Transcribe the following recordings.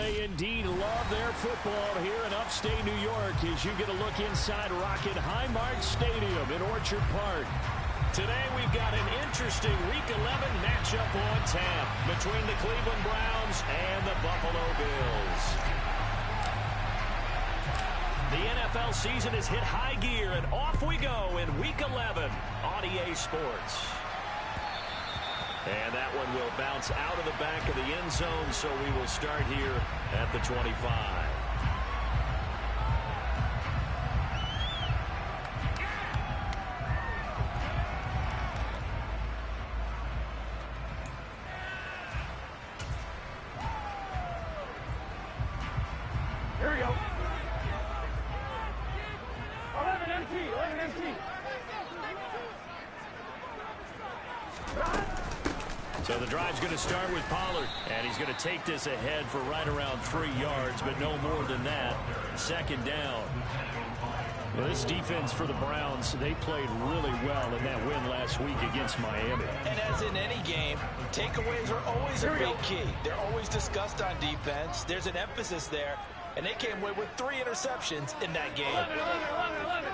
they indeed love their football here in upstate New York as you get a look inside Rocket Highmark Stadium in Orchard Park. Today we've got an interesting Week 11 matchup on tap between the Cleveland Browns and the Buffalo Bills. The NFL season has hit high gear, and off we go in Week 11 on EA Sports. And that one will bounce out of the back of the end zone, so we will start here at the 25. Here we go. 11 MT, 11 MT. So the drive's going to start with Pollard, and he's going to take this ahead for right around 3 yards, but no more than that. Second down. Well, this defense for the Browns, they played really well in that win last week against Miami. And as in any game, takeaways are always a big key. They're always discussed on defense. There's an emphasis there, and they came away with 3 interceptions in that game. 11, 11, 11, 11.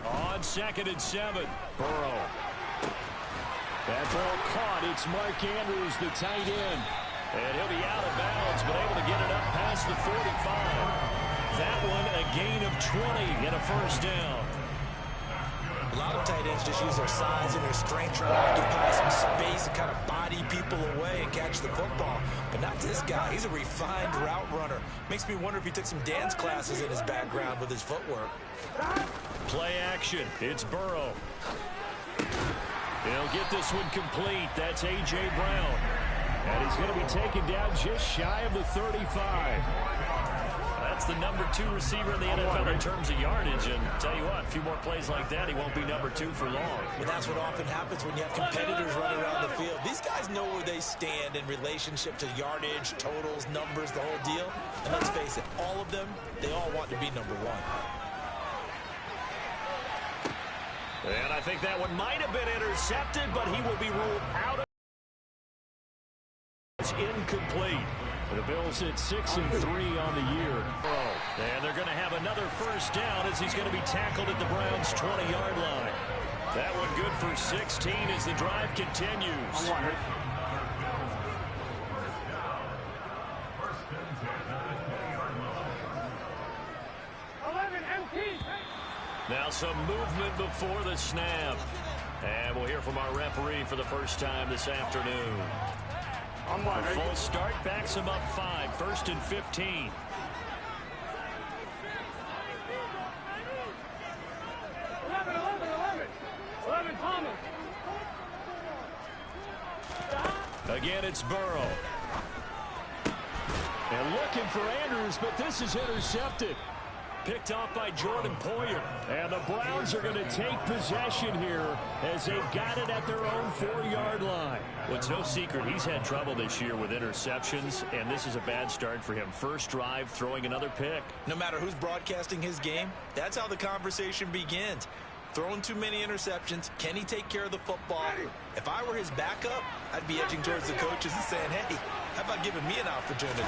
On 2nd and 7, Burrow. That ball caught. It's Mark Andrews, the tight end. And he'll be out of bounds, but able to get it up past the 45. That one a gain of 20 and a first down. A lot of tight ends just use their size and their strength, trying to occupy some space and kind of body people away and catch the football. But not this guy. He's a refined route runner. Makes me wonder if he took some dance classes in his background with his footwork. Play action. It's Burrow. He'll get this one complete. That's A.J. Brown. And he's going to be taken down just shy of the 35. That's the number 2 receiver in the NFL in terms of yardage. And tell you what, a few more plays like that, he won't be number 2 for long. But that's what often happens when you have competitors running around the field. These guys know where they stand in relationship to yardage, totals, numbers, the whole deal. And let's face it, all of them, they all want to be number 1. And I think that one might have been intercepted, but he will be ruled out. It's incomplete. The Bills at 6-3 on the year. And they're going to have another first down as he's going to be tackled at the Browns' 20-yard line. That one good for 16 as the drive continues. Now some movement before the snap. And we'll hear from our referee for the first time this afternoon. A full start backs him up 5, 1st and 15. Again, it's Burrow. And looking for Andrews, but this is intercepted. Picked off by Jordan Poyer. And the Browns are going to take possession here as they've got it at their own 4-yard line. Well, it's no secret he's had trouble this year with interceptions, and this is a bad start for him. First drive, throwing another pick. No matter who's broadcasting his game, that's how the conversation begins. Throwing too many interceptions. Can he take care of the football? If I were his backup, I'd be edging towards the coaches and saying, hey, how about giving me an opportunity?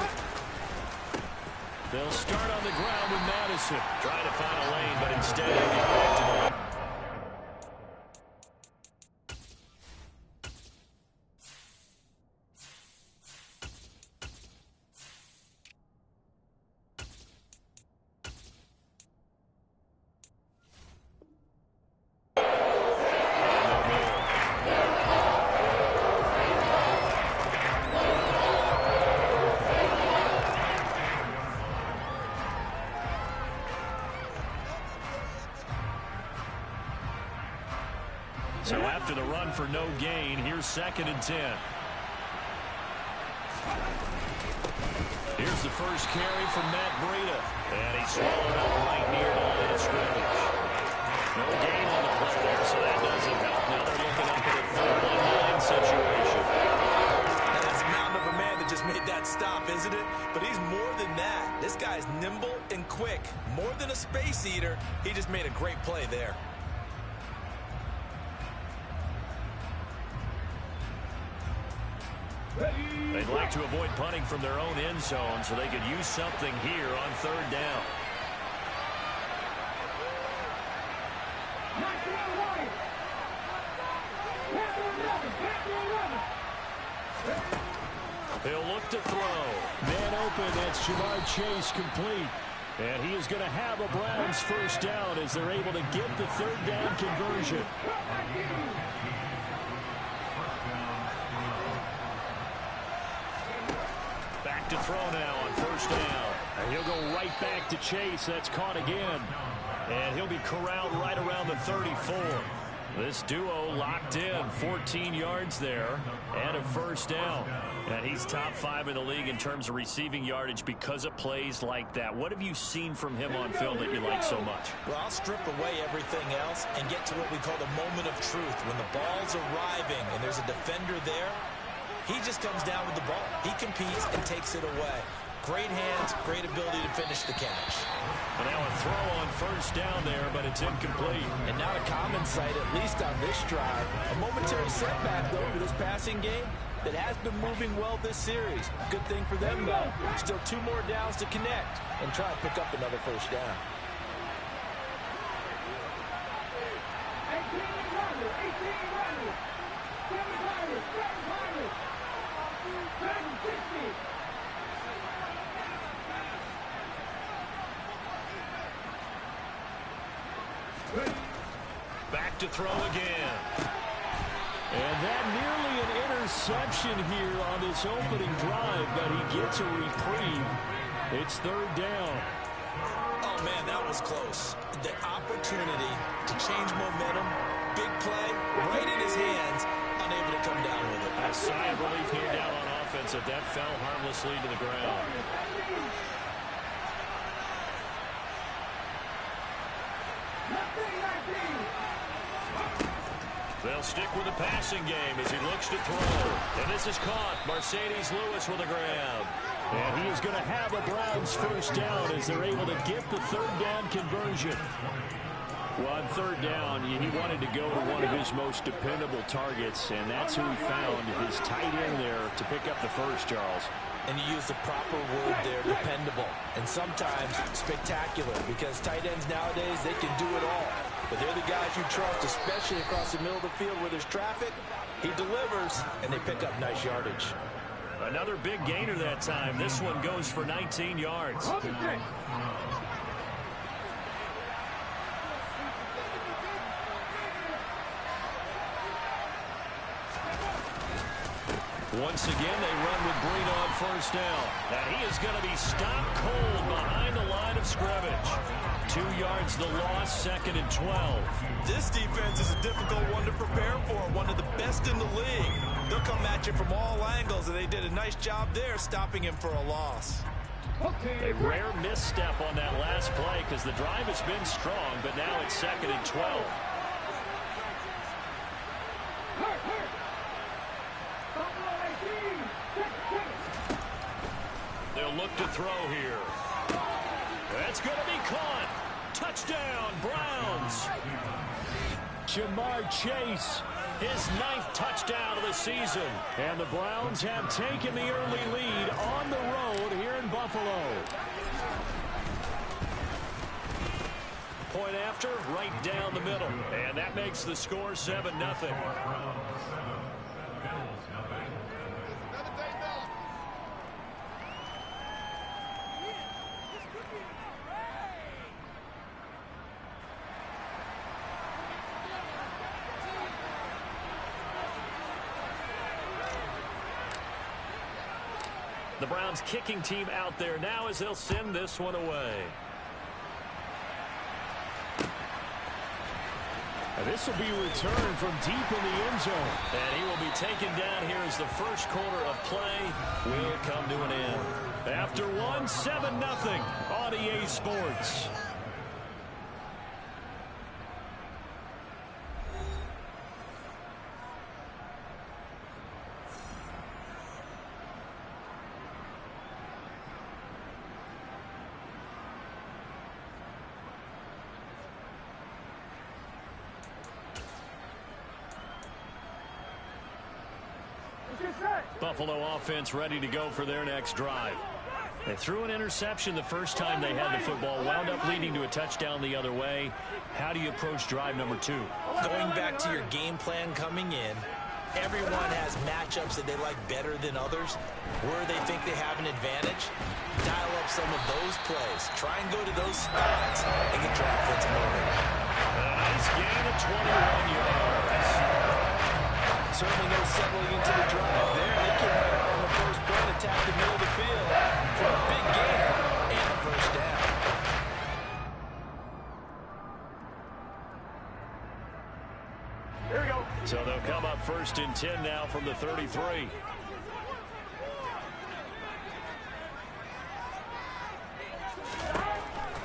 They'll start on the ground with Madison. Trying to find a lane, but instead they get back to the... So after the run for no gain, here's 2nd and 10. Here's the first carry from Matt Breida. And he's swallowed up right near the line of scrimmage. No gain on the play there, so that doesn't help. Now they're looking up at a 4-1-9 situation. Now that's a mountain of a man that just made that stop, isn't it? But he's more than that. This guy's nimble and quick. More than a space eater, he just made a great play there. They'd like to avoid punting from their own end zone so they could use something here on third down. He'll look to throw. Man open, that's Jamar Chase complete. And he is going to have a Browns first down as they're able to get the third down conversion. Back to throw now on first down. And he'll go right back to Chase. That's caught again. And he'll be corralled right around the 34. This duo locked in, 14 yards there, and a first down. And he's top 5 in the league in terms of receiving yardage because of plays like that. What have you seen from him on film that you like so much? Well, I'll strip away everything else and get to what we call the moment of truth. When the ball's arriving and there's a defender there, he just comes down with the ball. He competes and takes it away. Great hands, great ability to finish the catch. And now a throw on first down there, but it's incomplete. And not a common sight, at least on this drive. A momentary setback, though, for this passing game that has been moving well this series. Good thing for them, though. Still 2 more downs to connect and try to pick up another first down. 18 runners, 7 runners, 760. Back to throw again. And that nearly an interception here on this opening drive, but he gets a reprieve. It's third down. Oh, man, that was close. The opportunity to change momentum, big play, right in his hands, unable to come down with it. A sigh of relief here down on offense if that fell harmlessly to the ground. They'll stick with the passing game as he looks to throw. And this is caught. Mercedes Lewis with a grab. And he is going to have a Browns first down as they're able to get the third down conversion. Well, on third down, he wanted to go to one of his most dependable targets, and that's who he found, his tight end there, to pick up the first, Charles. And you use the proper word there, dependable. And sometimes spectacular, because tight ends nowadays, they can do it all. But they're the guys you trust, especially across the middle of the field where there's traffic. He delivers, and they pick up nice yardage. Another big gainer that time. This one goes for 19 yards. Once again, they run with Green on first down. And he is going to be stopped cold behind the line of scrimmage. 2 yards the loss, 2nd and 12. This defense is a difficult one to prepare for, one of the best in the league. They'll come at you from all angles, and they did a nice job there stopping him for a loss. A rare misstep on that last play because the drive has been strong, but now it's 2nd and 12. They'll look to throw here. That's going to be caught. Touchdown, Browns. Jamar Chase, his 9th touchdown of the season. And the Browns have taken the early lead on the road here in Buffalo. Point after, right down the middle. And that makes the score 7-0. The Browns kicking team out there now as they'll send this one away. And this will be returned from deep in the end zone. And he will be taken down here as the first quarter of play will come to an end. After one, 7-0 on EA Sports. Buffalo offense ready to go for their next drive. They threw an interception the first time they had the football, wound up leading to a touchdown the other way. How do you approach drive number 2? Going back to your game plan coming in, everyone has matchups that they like better than others. Where they think they have an advantage, dial up some of those plays. Try and go to those spots and get your offense moving. A nice gain of 21 yards. Certainly no settling into the drive there. They came right out on the first play, attack the middle of the field for a big gain and a first down. Here we go. So they'll come up 1st and 10 now from the 33.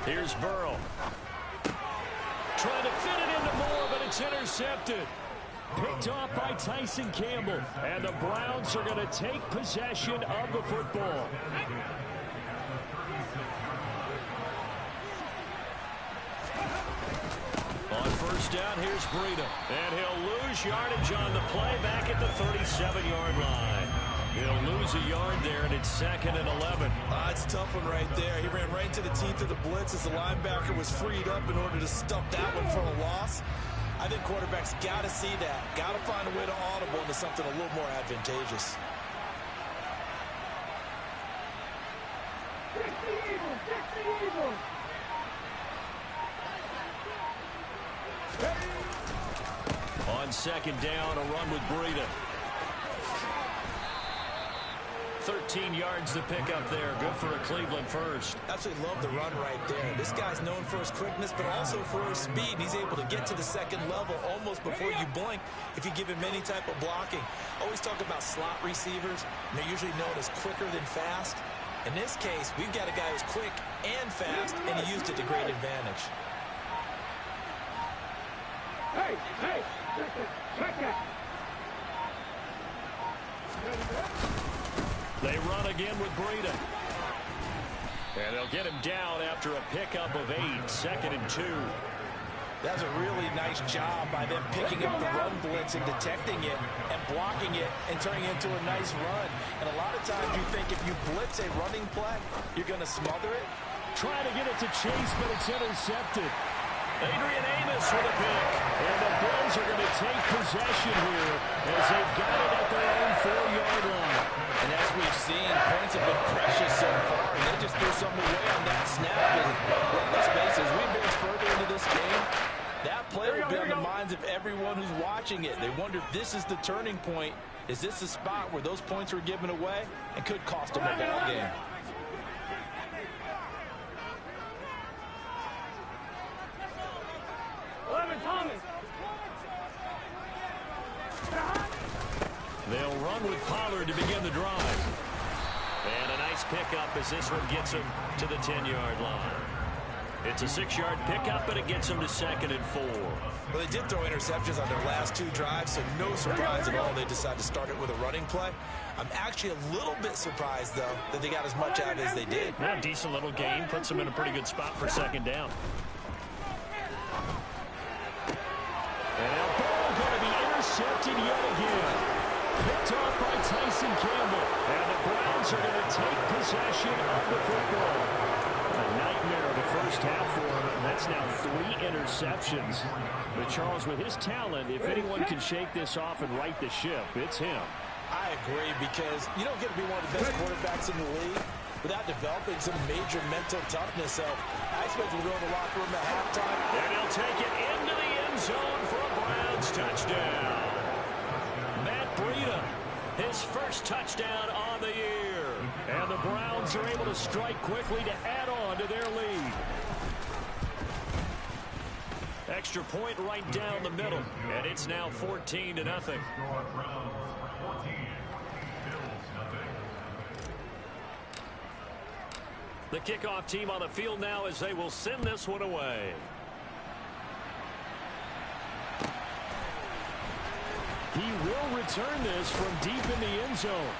Here's Burrow. Trying to fit it into Moore, but it's intercepted. Picked off by Tyson Campbell. And the Browns are going to take possession of the football. On 1st down, here's Breida. And he'll lose yardage on the play back at the 37-yard line. He'll lose a yard there, and it's 2nd and 11. It's a tough one right there. He ran right into the teeth of the blitz as the linebacker was freed up in order to stuff that one for a loss. I think quarterbacks got to see that. Got to find a way to audible into something a little more advantageous. On 2nd down, a run with Breida. 13 yards to pick up there. Good for a Cleveland first. Absolutely love the run right there. This guy's known for his quickness, but also for his speed. He's able to get to the 2nd level almost before you blink if you give him any type of blocking. Always talk about slot receivers. And they're usually known as quicker than fast. In this case, we've got a guy who's quick and fast, and he used it to great advantage. Hey, check it. They run again with Breida. And they'll get him down after a pickup of 8. 2nd and 2. That's a really nice job by them picking up the run blitz and detecting it and blocking it and turning it into a nice run. And a lot of times you think if you blitz a running play, you're going to smother it. Trying to get it to Chase, but it's intercepted. Adrian Amos with a pick. And the Bills are going to take possession here as they've got it at their own 4-yard line. And as we've seen, points have been precious so far, and they just threw something away on that snap. And let's face it, as we advance further into this game, that play will be on the minds of everyone who's watching it. They wonder if this is the turning point. Is this the spot where those points were given away and could cost them a ball game? They'll run with Pollard to begin the drive. And a nice pickup as this one gets him to the 10-yard line. It's a 6-yard pickup, but it gets them to 2nd and 4. Well, they did throw interceptions on their last 2 drives, so no surprise at all they decided to start it with a running play. I'm actually a little bit surprised, though, that they got as much out of it as they did. Yeah, decent little gain. Puts them in a pretty good spot for 2nd down. And now ball going to be intercepted yet again. Picked off by Tyson Campbell. And the Browns are going to take possession of the football. A nightmare of the first half for him. And that's now 3 interceptions. But Charles, with his talent, if anyone can shake this off and right the ship, it's him. I agree, because you don't get to be one of the best quarterbacks in the league without developing some major mental toughness. So I expect him to go in the locker room at halftime. And he'll take it into the end zone for a Browns touchdown. Matt Breida, his first touchdown on the year. And the Browns are able to strike quickly to add on to their lead. Extra point right down the middle. And it's now 14-0. The kickoff team on the field now as they will send this one away. He will return this from deep in the end zone.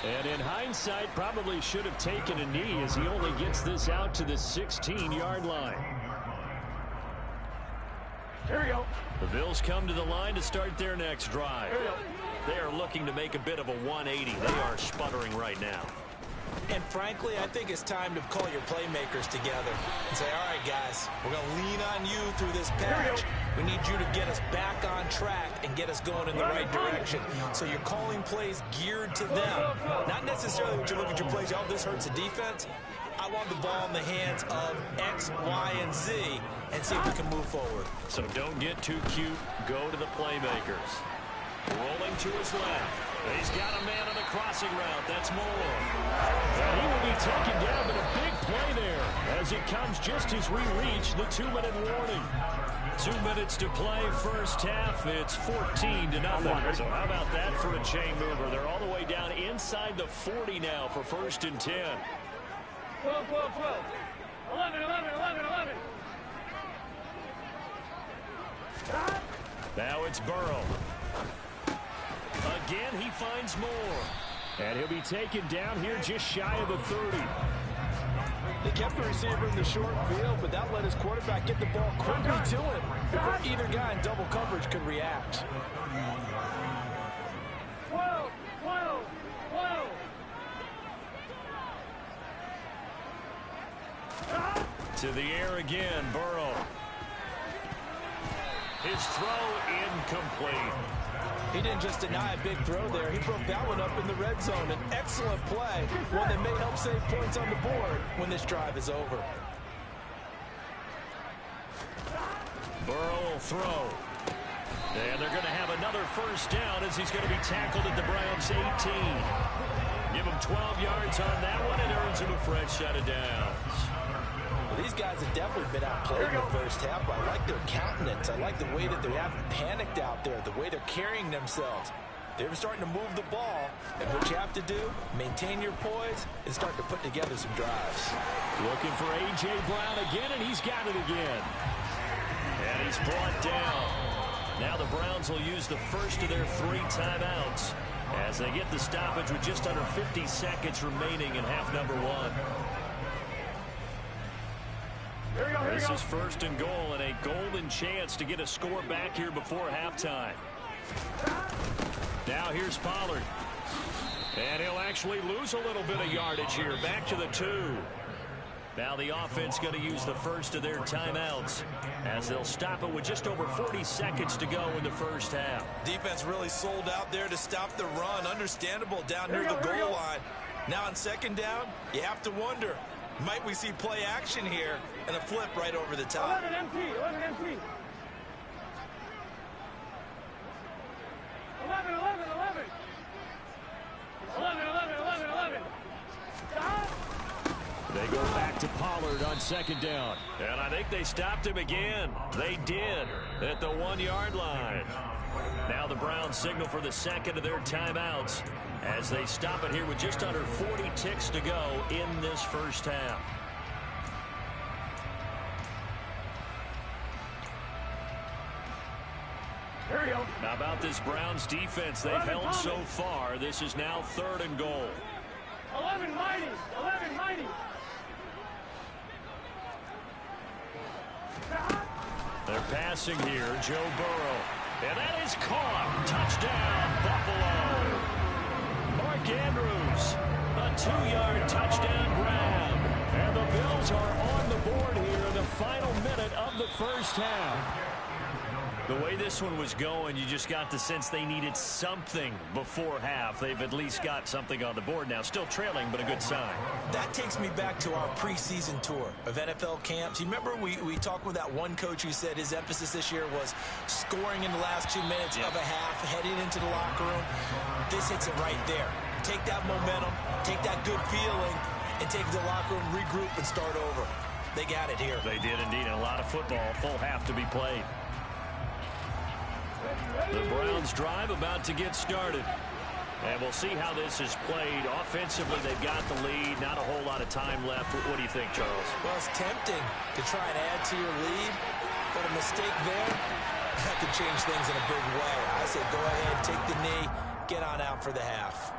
And in hindsight, probably should have taken a knee as he only gets this out to the 16-yard line. Here we go. The Bills come to the line to start their next drive. Here we go. They are looking to make a bit of a 180. They are sputtering right now. And frankly, I think it's time to call your playmakers together and say, all right, guys, we're going to lean on you through this patch. We need you to get us back on track and get us going in the right direction. So you're calling plays geared to them. Not necessarily when you look at your plays, oh, this hurts the defense. I want the ball in the hands of X, Y, and Z and see if we can move forward. So don't get too cute. Go to the playmakers. Rolling to his left. He's got a man on the crossing route. That's Moore. And he will be taken down, but a big play there as it comes just as we reach the 2-minute warning. 2 minutes to play first half. It's 14-0. So how about that for a chain mover? They're all the way down inside the 40 now for 1st and 10. 12, 12, 12. 11, 11, 11, 11. Now it's Burrow. Again, he finds Moore. And he'll be taken down here just shy of the 30. They kept the receiver in the short field, but that let his quarterback get the ball quickly to him before either guy in double coverage could react. 12, 12, 12. To the air again, Burrow. His throw incomplete. He didn't just deny a big throw there. He broke that one up in the red zone. An excellent play, one that may help save points on the board when this drive is over. Burrow will throw. And they're going to have another first down as he's going to be tackled at the Browns' 18. Give him 12 yards on that one and earns him a fresh set of downs. Well, these guys have definitely been outplayed in the first half. I like their countenance. I like the way that they haven't panicked out there, the way they're carrying themselves. They're starting to move the ball, and what you have to do, maintain your poise and start to put together some drives. Looking for A.J. Brown again, and he's got it again. And he's brought down. Now the Browns will use the first of their 3 timeouts as they get the stoppage with just under 50 seconds remaining in half number 1. This is 1st and goal and a golden chance to get a score back here before halftime. Now here's Pollard. And he'll actually lose a little bit of yardage here. Back to the 2. Now the offense going to use the first of their timeouts as they'll stop it with just over 40 seconds to go in the first half. Defense really sold out there to stop the run. Understandable down near the goal line. Now on 2nd down, you have to wonder, might we see play action here and a flip right over the top? 11 empty, 11 empty. 11, 11, 11. 11, 11, 11, 11. Stop. They go back to Pollard on 2nd down. And I think they stopped him again. They did at the 1-yard line. Now the Browns signal for the 2nd of their timeouts as they stop it here with just under 40 ticks to go in this first half. Here we go. Now about this Browns defense they've held so far. This is now 3rd and goal. 11 mighty, 11 mighty. They're passing here, Joe Burrow. And that is caught. Touchdown, Buffalo. Mark Andrews, a 2-yard touchdown grab. And the Bills are on the board here in the final minute of the first half. The way this one was going, you just got the sense they needed something before half. They've at least got something on the board now. Still trailing, but a good sign. That takes me back to our preseason tour of NFL camps. You remember we talked with that one coach who said his emphasis this year was scoring in the last 2 minutes of a half, heading into the locker room. This hits it right there. Take that momentum, take that good feeling, and take it to the locker room, regroup, and start over. They got it here. They did indeed. And a lot of football, full half to be played. The Browns drive about to get started. And we'll see how this is played. Offensively, they've got the lead. Not a whole lot of time left. What do you think, Charles? Well, it's tempting to try and add to your lead, but a mistake there, that could change things in a big way. I say go ahead, take the knee, get on out for the half.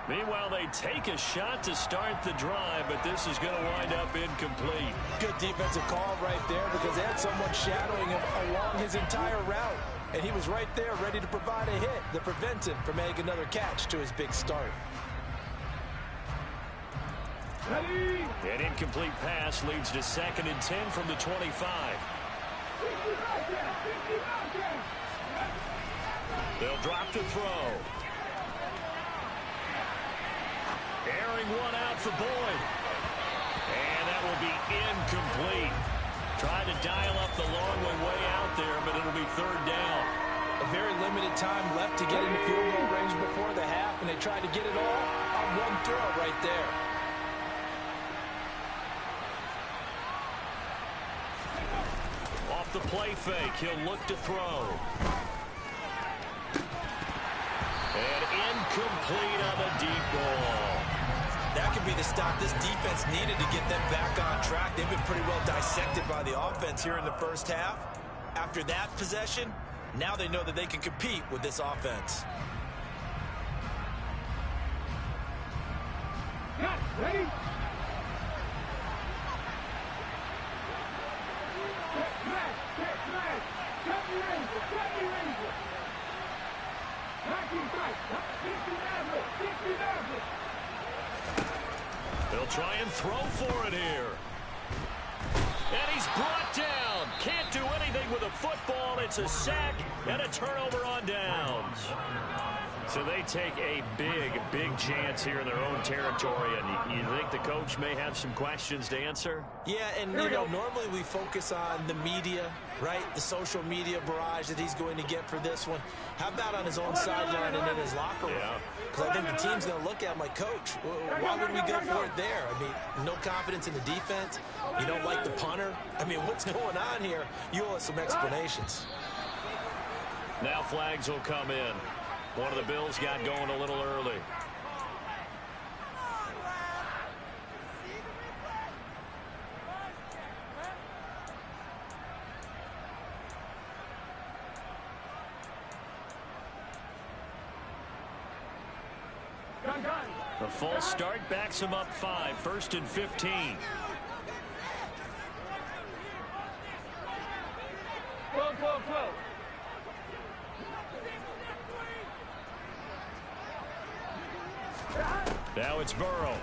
Meanwhile, they take a shot to start the drive, but this is going to wind up incomplete. Good defensive call right there because they had someone shadowing him along his entire route. And he was right there ready to provide a hit to prevent him from adding another catch to his big start. An incomplete pass leads to 2nd and 10 from the 25. They'll drop to throw. Airing one out for Boyd. And that will be incomplete. Trying to dial up the long way out there, but it'll be 3rd down. A very limited time left to get into field goal range before the half, and they tried to get it all on one throw right there. Off the play fake, he'll look to throw. And incomplete on the deep ball. That could be the stop this defense needed to get them back on track. They've been pretty well dissected by the offense here in the first half. After that possession, now they know that they can compete with this offense. Ready? They'll try and throw for it here. And he's brought down. Can't do anything with a football. It's a sack and a turnover on downs. So they take a big chance here in their own territory. And you think the coach may have some questions to answer? Yeah, and you know, normally we focus on the media, right? The social media barrage that he's going to get for this one. How about on his own sideline and in his locker room? Because I think the team's going to look at him like, Coach, why would we go for it there? I mean, no confidence in the defense. You don't like the punter. I mean, what's going on here? You owe us some explanations. Now flags will come in. One of the Bills got going a little early. The false start backs him up 5, 1st and 15. Go. Now it's Burrow.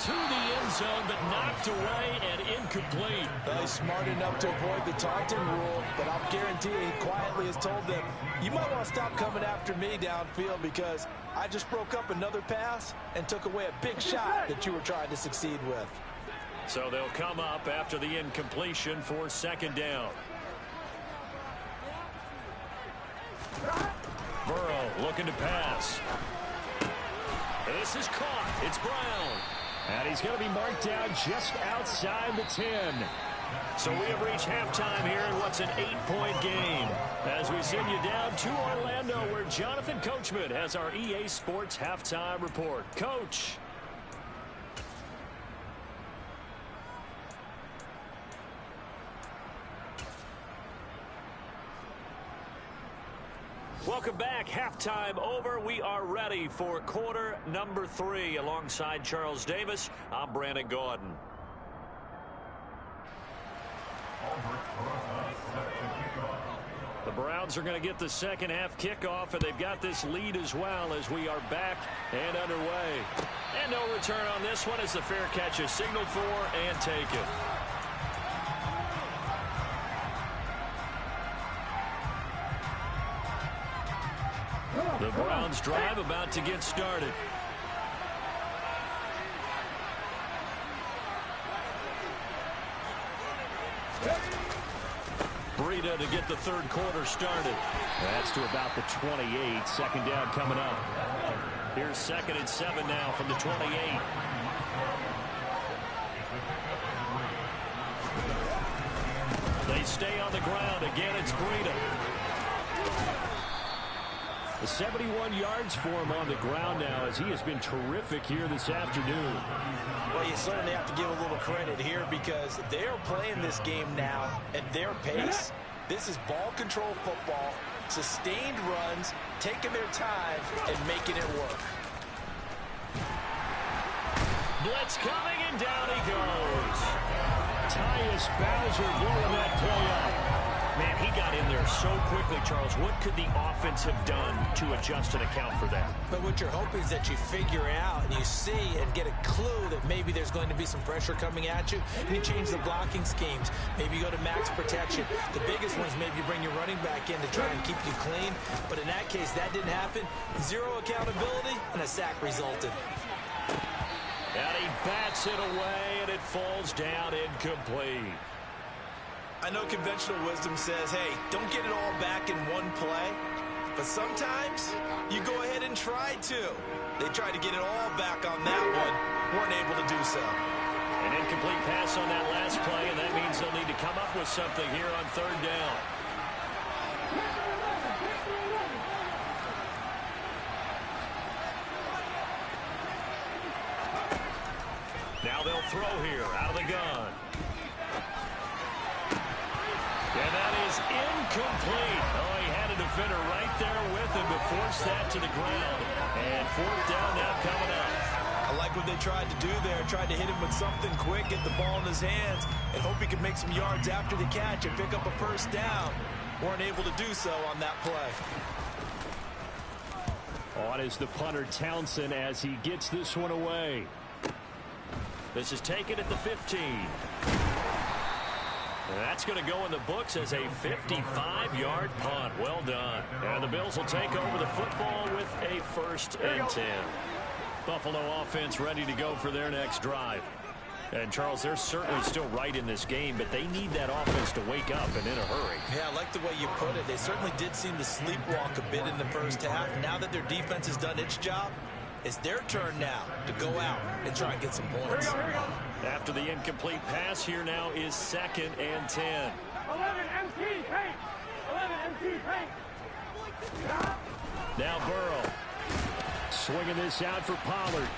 To the end zone, but knocked away and incomplete. Well, he's smart enough to avoid the taunting rule, but I'll guarantee he quietly has told them, you might want to stop coming after me downfield because I just broke up another pass and took away a big shot that you were trying to succeed with. So they'll come up after the incompletion for 2nd down. Burrow looking to pass. This is caught. It's Brown. And he's going to be marked down just outside the 10. So we have reached halftime here in what's an 8-point game. As we send you down to Orlando, where Jonathan Coachman has our EA Sports halftime report. Coach. Welcome back. Halftime over. We are ready for quarter number 3. Alongside Charles Davis, I'm Brandon Gordon. The Browns are going to get the second half kickoff, and they've got this lead as well as we are back and underway. And no return on this one as the fair catch is signaled for and taken. The Browns drive about to get started. Breida to get the third quarter started. That's to about the 28. 2nd down coming up. Here's 2nd and 7 now from the 28. They stay on the ground. Again, it's Breida. 71 yards for him on the ground now as he has been terrific here this afternoon. Well, you certainly have to give a little credit here because they're playing this game now at their pace. This is ball control football, sustained runs, taking their time and making it work. Blitz coming and down he goes. Tyus Bowser blowing that play up. Man, he got in there so quickly, Charles. What could the offense have done to adjust and account for that? But what you're hoping is that you figure out and you see and get a clue that maybe there's going to be some pressure coming at you, and you change the blocking schemes. Maybe you go to max protection. The biggest one is maybe you bring your running back in to try and keep you clean. But in that case, that didn't happen. Zero accountability, and a sack resulted. And he bats it away, and it falls down incomplete. I know conventional wisdom says, hey, don't get it all back in one play. But sometimes you go ahead and try to. They tried to get it all back on that one. Weren't able to do so. An incomplete pass on that last play, and that means they'll need to come up with something here on third down. Now they'll throw here out of the gun. And that is incomplete. Oh, he had a defender right there with him to force that to the ground. And fourth down now coming up. I like what they tried to do there. Tried to hit him with something quick, get the ball in his hands, and hope he could make some yards after the catch and pick up a first down. Weren't able to do so on that play. On is the punter Townsend as he gets this one away. This is taken at the 15. And that's going to go in the books as a 55-yard punt. Well done. And the Bills will take over the football with a 1st and 10. Buffalo offense ready to go for their next drive. And, Charles, they're certainly still right in this game, but they need that offense to wake up and in a hurry. Yeah, I like the way you put it. They certainly did seem to sleepwalk a bit in the first half. Now that their defense has done its job, it's their turn now to go out and try and get some points. After the incomplete pass, here now is 2nd and 10. 11 MT, paint! 11 MT, paint! Now Burrow. Swinging this out for Pollard.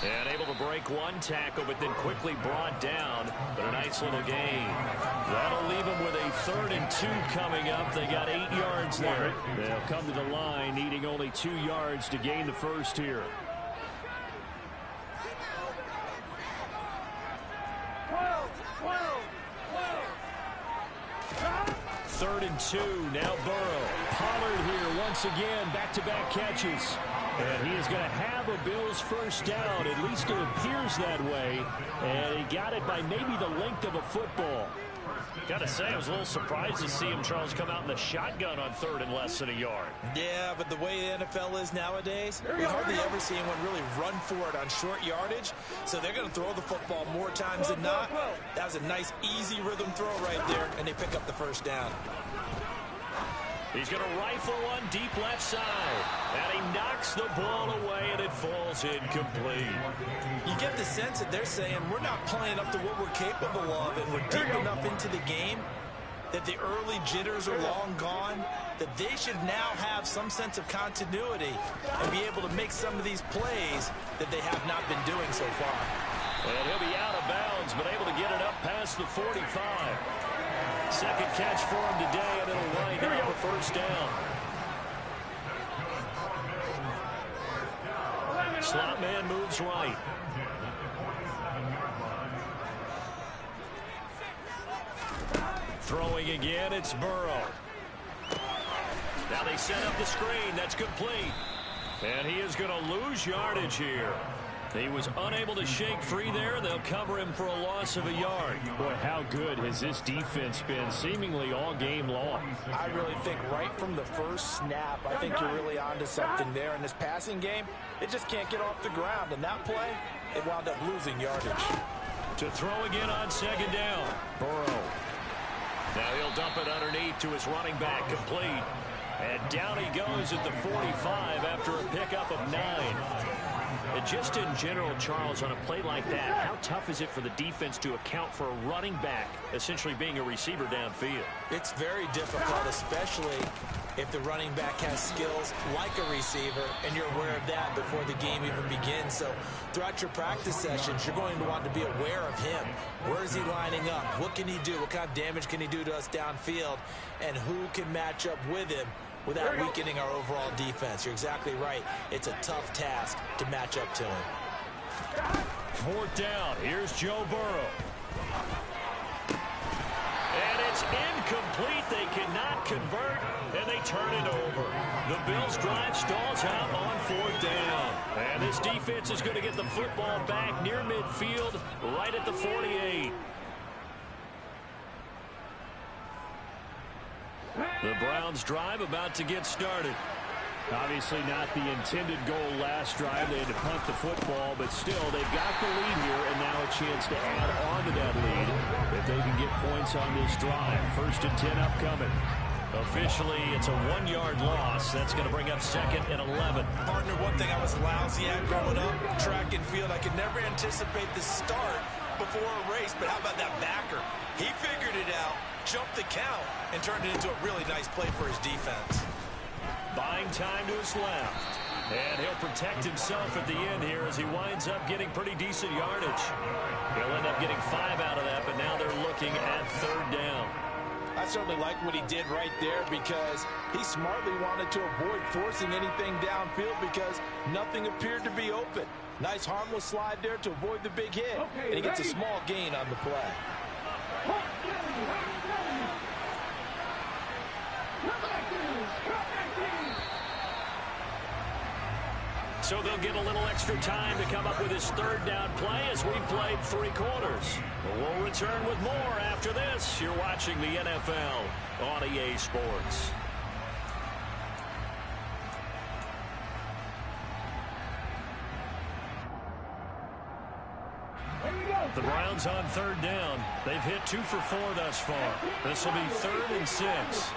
And able to break one tackle, but then quickly brought down. But a nice little gain. That'll leave them with a 3rd and 2 coming up. They got 8 yards there. They'll come to the line, needing only 2 yards to gain the first here. 3rd and 2. Now Burrow. Pollard here once again. Back-to-back catches. And he is going to have a Bills first down. At least it appears that way. And he got it by maybe the length of a football. Got to say, I was a little surprised to see him, Charles, come out in the shotgun on 3rd and less than a yard. Yeah, but the way the NFL is nowadays, we hardly ever see anyone really run for it on short yardage. So they're going to throw the football more times than not. That was a nice, easy rhythm throw right there, and they pick up the first down. He's going to rifle one deep left side. And he knocks the ball away, and it falls incomplete. You get the sense that they're saying we're not playing up to what we're capable of, and we're deep enough into the game that the early jitters are long gone, that they should now have some sense of continuity and be able to make some of these plays that they have not been doing so far. And he'll be out of bounds, but able to get it up past the 45. Second catch for him today, and it'll wind up a first down. Slot man moves right. Throwing again, it's Burrow. Now they set up the screen. That's complete. And he is going to lose yardage here. He was unable to shake free there. They'll cover him for a loss of a yard. Boy, how good has this defense been seemingly all game long? I really think right from the first snap, I think you're really onto something there. In this passing game, it just can't get off the ground. And that play, it wound up losing yardage. To throw again on 2nd down. Burrow. Now he'll dump it underneath to his running back, complete. And down he goes at the 45 after a pickup of 9. And just in general, Charles, on a play like that, how tough is it for the defense to account for a running back essentially being a receiver downfield? It's very difficult, especially if the running back has skills like a receiver, and you're aware of that before the game even begins. So throughout your practice sessions, you're going to want to be aware of him. Where is he lining up? What can he do? What kind of damage can he do to us downfield? And who can match up with him without weakening our overall defense? You're exactly right. It's a tough task to match up to him. 4th down. Here's Joe Burrow. And it's is incomplete. They cannot convert, and they turn it over. The Bills' drive stalls out on 4th down. And this defense is going to get the football back near midfield, right at the 48. The Browns' drive about to get started. Obviously not the intended goal last drive. They had to punt the football, but still, they've got the lead here, and now a chance to add on to that lead if they can get points on this drive. 1st and 10 upcoming. Officially, it's a 1-yard loss. That's going to bring up 2nd and 11. Partner, one thing I was lousy at growing up, track and field, I could never anticipate the start before a race, but how about that backer? He figured it out, jumped the count, and turned it into a really nice play for his defense. Buying time to his left. And he'll protect himself at the end here as he winds up getting pretty decent yardage. He'll end up getting 5 out of that, but now they're looking at 3rd down. I certainly like what he did right there because he smartly wanted to avoid forcing anything downfield because nothing appeared to be open. Nice harmless slide there to avoid the big hit, and he gets a small gain on the play. So they'll get a little extra time to come up with his 3rd down play as we've played 3 quarters. We'll return with more after this. You're watching the NFL on EA Sports. The Browns on 3rd down. They've hit 2 for 4 thus far. This will be 3rd and 6.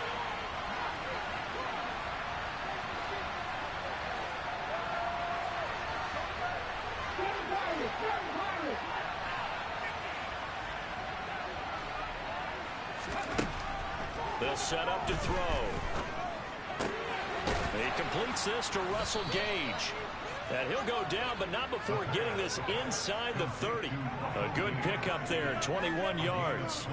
They'll set up to throw. He completes this to Russell Gage. And he'll go down, but not before getting this inside the 30. A good pickup there, 21 yards.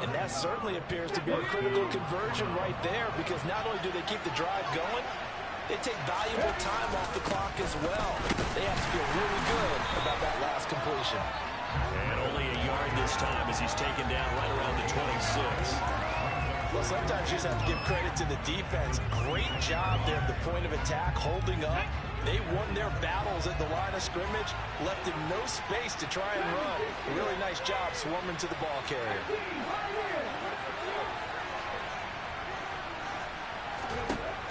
And that certainly appears to be a critical conversion right there because not only do they keep the drive going, they take valuable time off the clock as well. They have to feel really good about that last completion. And only a yard this time as he's taken down right around the 26. Well, sometimes you just have to give credit to the defense. Great job there at the point of attack, holding up. They won their battles at the line of scrimmage, left him no space to try and run. A really nice job swarming to the ball carrier.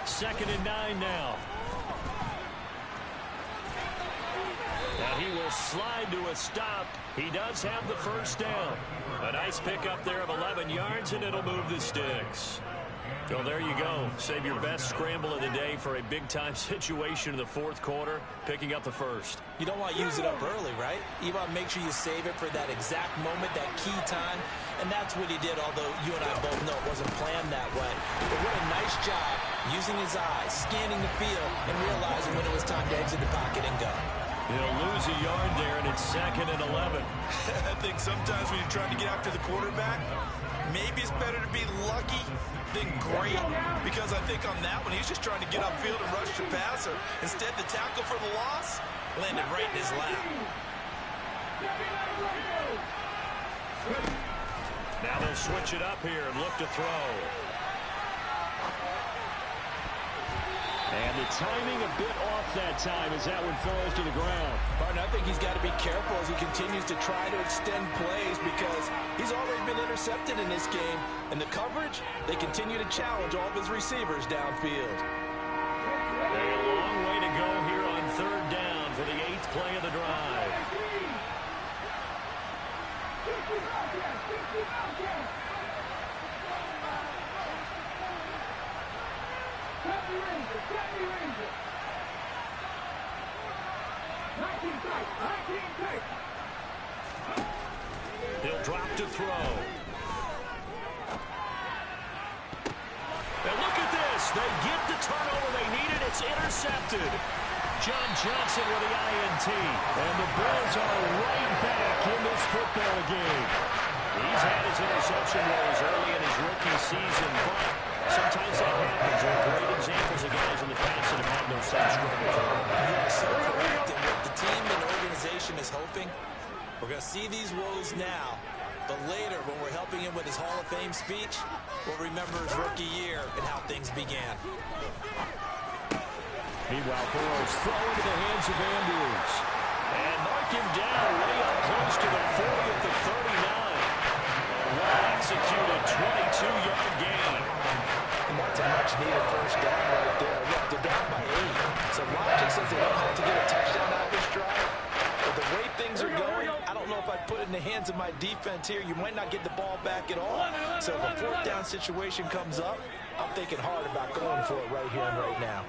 2nd and 9 now. And he will slide to a stop. He does have the 1st down. A nice pickup there of 11 yards, and it'll move the sticks. Well, there you go. Save your best scramble of the day for a big-time situation in the 4th quarter, picking up the 1st. You don't want to use it up early, right? You want to make sure you save it for that exact moment, that key time, and that's what he did, although you and I both know it wasn't planned that way. But what a nice job using his eyes, scanning the field, and realizing when it was time to exit the pocket and go. He'll lose a yard there, and it's 2nd and 11. I think sometimes when you're trying to get after the quarterback, maybe it's better to be lucky than great, because I think on that one, he's just trying to get upfield and rush the passer. Instead, the tackle for the loss landed right in his lap. Now they'll switch it up here and look to throw. And the timing a bit off that time as that one falls to the ground. Partner, I think he's got to be careful as he continues to try to extend plays because he's already been intercepted in this game. And the coverage, they continue to challenge all of his receivers downfield. A long way to go here on 3rd down for the 8th play of the drive. He'll drop to throw. And look at this. They get the turnover they needed. It's intercepted. John Johnson with the INT. And the Bills are right back in this football game. He's had his interception woes early in his rookie season, but sometimes that happens. There are great examples of guys in the past that have had those same struggles. You are so correct. And what the team and organization is hoping, we're going to see these woes now, But later, when we're helping him with his Hall of Fame speech, we'll remember his rookie year and how things began. Meanwhile, Burrow's throw into the hands of Andrews. And mark him down way up close to the 40 at the 39. Well-executed 22-yard gain. And that's a much-needed first down right there. Look, they're down by 8. So logic says they don't have to get a touchdown out of this drive. But the way things are going, I don't know if I'd put it in the hands of my defense here. You might not get the ball back at all. So if a fourth down situation comes up, I'm thinking hard about going for it right here and right now.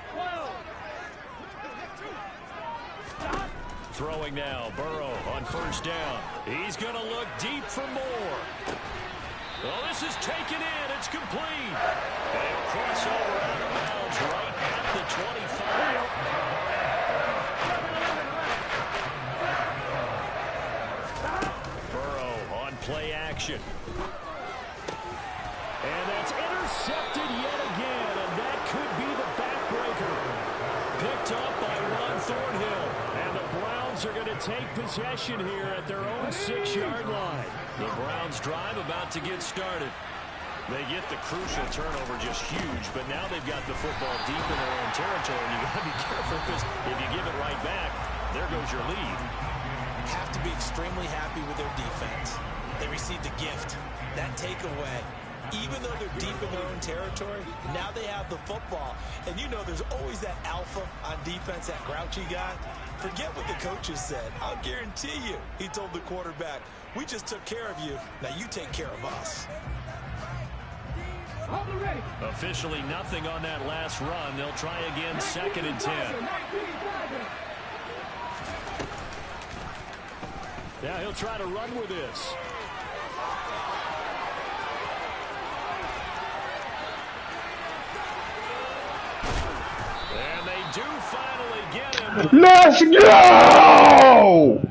Throwing now, Burrow on first down. He's going to look deep for more. Well, this is taken in. It's complete. And he'll cross over out of bounds right at the 25. Burrow on play action. And that's intercepted yet again. And that could be the backbreaker. Picked up by Ron Thornhill. And the Browns are going to take possession here at their own 6-yard line. The Browns drive about to get started. They get the crucial turnover just huge, but now they've got the football deep in their own territory, and you've got to be careful because if you give it right back, there goes your lead. Have to be extremely happy with their defense. They received a gift. That takeaway, even though they're deep in their own territory, now they have the football. And you know there's always that alpha on defense, that grouchy guy. Forget what the coaches said. I'll guarantee you, he told the quarterback, we just took care of you. Now you take care of us. Officially nothing on that last run. They'll try again, 2nd and 10. Now he'll try to run with this. And they do finally get him. Let's go!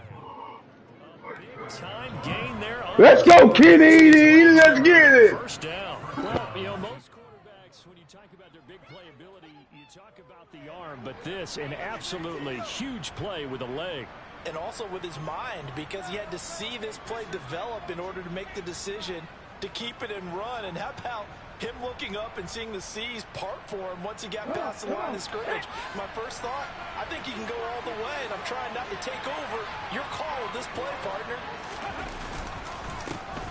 Time gain there. Let's go, Kitty. Let's get it. First down. Well, you know, most quarterbacks, when you talk about their big playability, you talk about the arm, but this, an absolutely huge play with a leg. And also with his mind, because he had to see this play develop in order to make the decision to keep it and run. And how about him looking up and seeing the seas part for him once he got past the line of scrimmage? My first thought, I think he can go all the way, and I'm trying not to take over. Your call with this play, partner.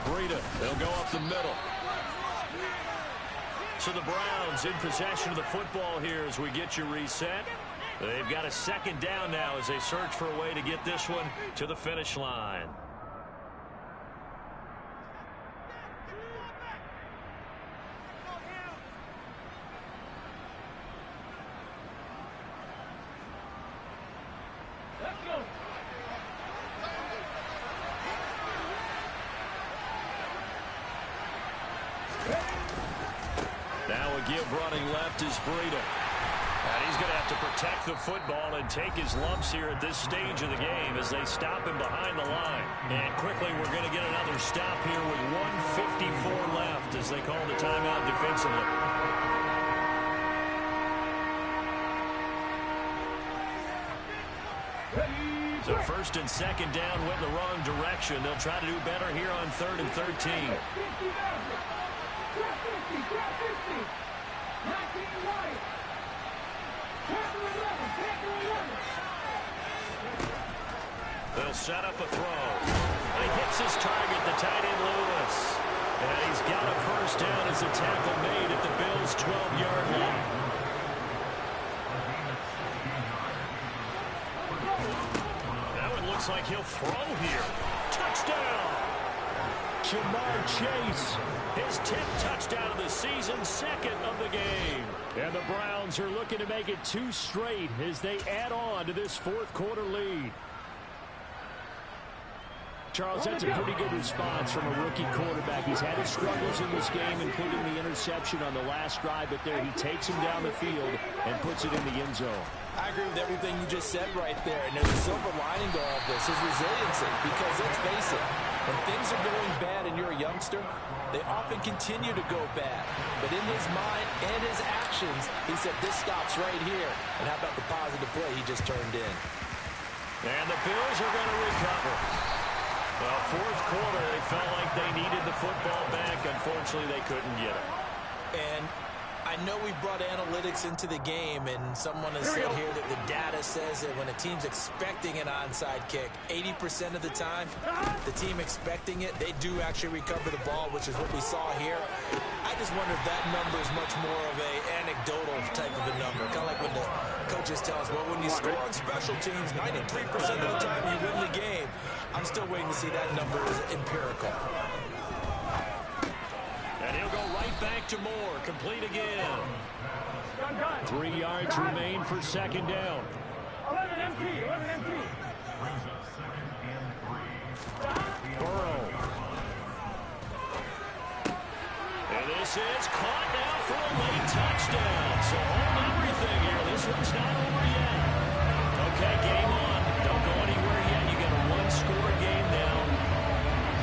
Breida, they'll go up the middle. So the Browns in possession of the football here as we get you reset. They've got a 2nd down now as they search for a way to get this one to the finish line. Now a give running left is Breida. And he's going to have to protect the football and take his lumps here at this stage of the game as they stop him behind the line. And quickly we're going to get another stop here with 1:54 left as they call the timeout defensively. So 1st and 2nd down went in the wrong direction. They'll try to do better here on 3rd and 13. They'll set up a throw. He hits his target, the tight end Lewis. And he's got a first down as a tackle made at the Bills' 12-yard line. That one looks like he'll throw here. Touchdown! Jamar Chase, his 10th touchdown of the season, 2nd of the game. And the Browns are looking to make it 2 straight as they add on to this 4th quarter lead. Charles, that's a pretty good response from a rookie quarterback. He's had his struggles in this game, including the interception on the last drive, but there he takes him down the field and puts it in the end zone. I agree with everything you just said right there. And there's a silver lining to all of this, his resiliency. Because let's face it, when things are going bad and you're a youngster, they often continue to go bad. But in his mind and his actions, he said, this stops right here. And how about the positive play he just turned in? And the Bills are going to recover. Well, fourth quarter, they felt like they needed the football back. Unfortunately, they couldn't get it. And I know we brought analytics into the game, and someone has said here that the data says that when a team's expecting an onside kick, 80% of the time, the team expecting it, they do actually recover the ball, which is what we saw here. I just wonder if that number is much more of a anecdotal type of a number. Kind of like when the coaches tell us, well, when you score on special teams, 93% of the time you win the game. I'm still waiting to see that number is empirical. And he'll go right back to Moore. Complete again. 3 yards remain for second down. 11 MT. Burrow. And this is caught now for a late touchdown. So hold everything here. This one's not over yet. Okay, game on. Don't go anywhere yet. You got a one-score game now.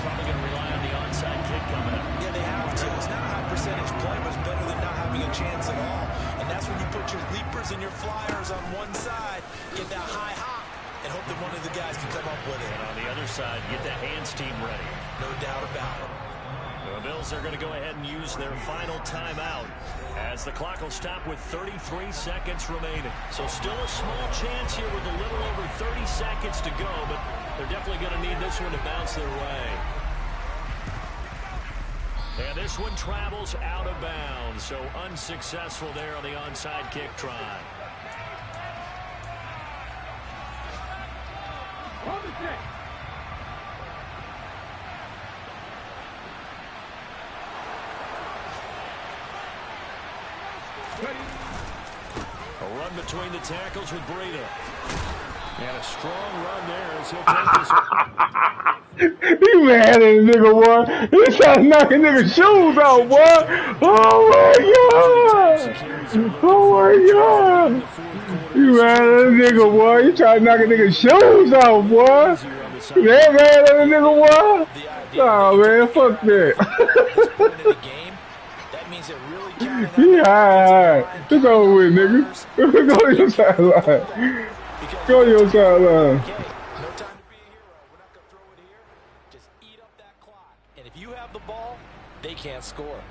Probably going to rely on the onside kick coming up. Yeah, they have to. It's not a high percentage play, but it's better than not having a chance at all. And that's when you put your leapers and your flyers on one side, get that high hop, and hope that one of the guys can come up with it. And on the other side, get the hands team ready. No doubt about it. The Bills are going to go ahead and use their final timeout as the clock will stop with 33 seconds remaining. So still a small chance here with a little over 30 seconds to go, but they're definitely going to need this one to bounce their way. And this one travels out of bounds, so unsuccessful there on the onside kick try. A run between the tackles with Breida. And a strong run there as he'll take this. He mad at a nigga, boy. He trying to knock a nigga's shoes out, boy. Oh my god. Oh my god. You mad at a nigga, boy. You trying to knock a nigga's shoes out, boy. You mad at a nigga, boy. Oh man, fuck that. Yeah, it's over with, nigga. Go to your sideline. Go to your sideline. No time to be a hero. We're not going to throw it here. Just eat up that clock. And if you have the ball, they can't score.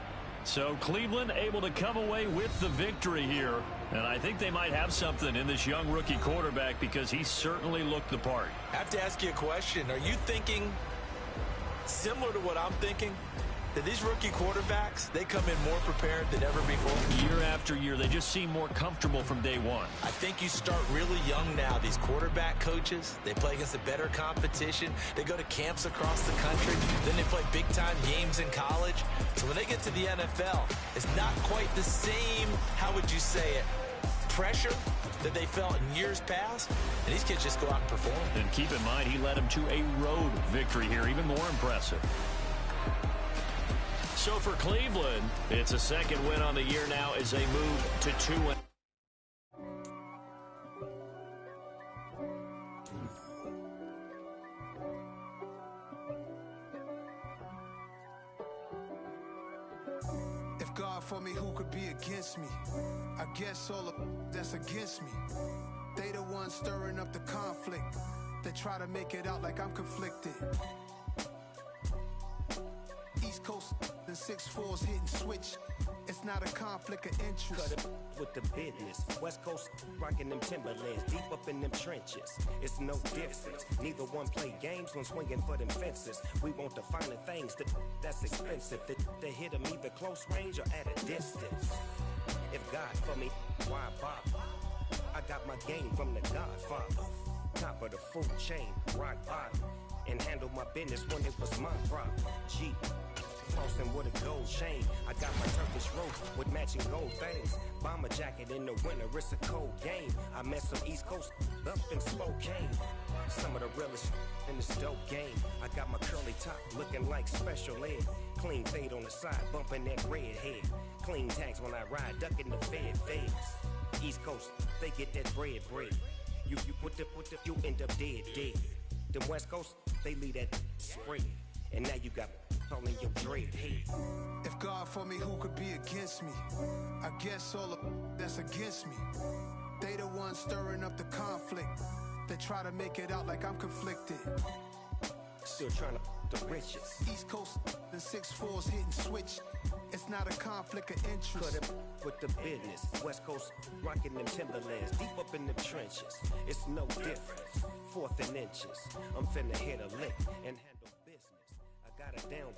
So Cleveland able to come away with the victory here. And I think they might have something in this young rookie quarterback because he certainly looked the part. I have to ask you a question. Are you thinking similar to what I'm thinking? That these rookie quarterbacks, they come in more prepared than ever before? Year after year, they just seem more comfortable from day one. I think you start really young now. These quarterback coaches, they play against a better competition. They go to camps across the country. Then they play big-time games in college. So when they get to the NFL, it's not quite the same, how would you say it, pressure that they felt in years past. And these kids just go out and perform. And keep in mind, he led them to a road victory here, even more impressive. So for Cleveland, it's a second win on the year now as they move to 2-1. If God for me, who could be against me? I guess all of that's against me. They the ones stirring up the conflict. They try to make it out like I'm conflicted. East Coast, the 6'4's hitting switch. It's not a conflict of interest. Cut it with the business. West Coast rocking them Timberlands, deep up in them trenches. It's no difference. Neither one play games when swinging for them fences. We want the finer things that's expensive. That hit them either close range or at a distance. If God for me, why bother? I got my game from the Godfather. Top of the food chain, rock bottom. And handle my business when it was my problem. G. Flossing with a gold chain. I got my Turkish rope with matching gold things. Bomber jacket in the winter, it's a cold game. I met some East Coast up in Spokane. Some of the realest in this dope game. I got my curly top looking like special ed. Clean fade on the side, bumping that red head. Clean tags when I ride, ducking the feds. East Coast, they get that bread. You you end up dead. Them West Coast, they leave that spread. And now you got calling your dread head. If God for me, who could be against me? I guess all of that's against me. They the ones stirring up the conflict. They try to make it out like I'm conflicted. Still trying to the riches. East Coast and 6'4s hitting switch. It's not a conflict of interest. Cut it with the business. West Coast rocking them Timberlands. Deep up in them trenches. It's no different. 4th and inches. I'm finna hit a lick and handle business. I got a down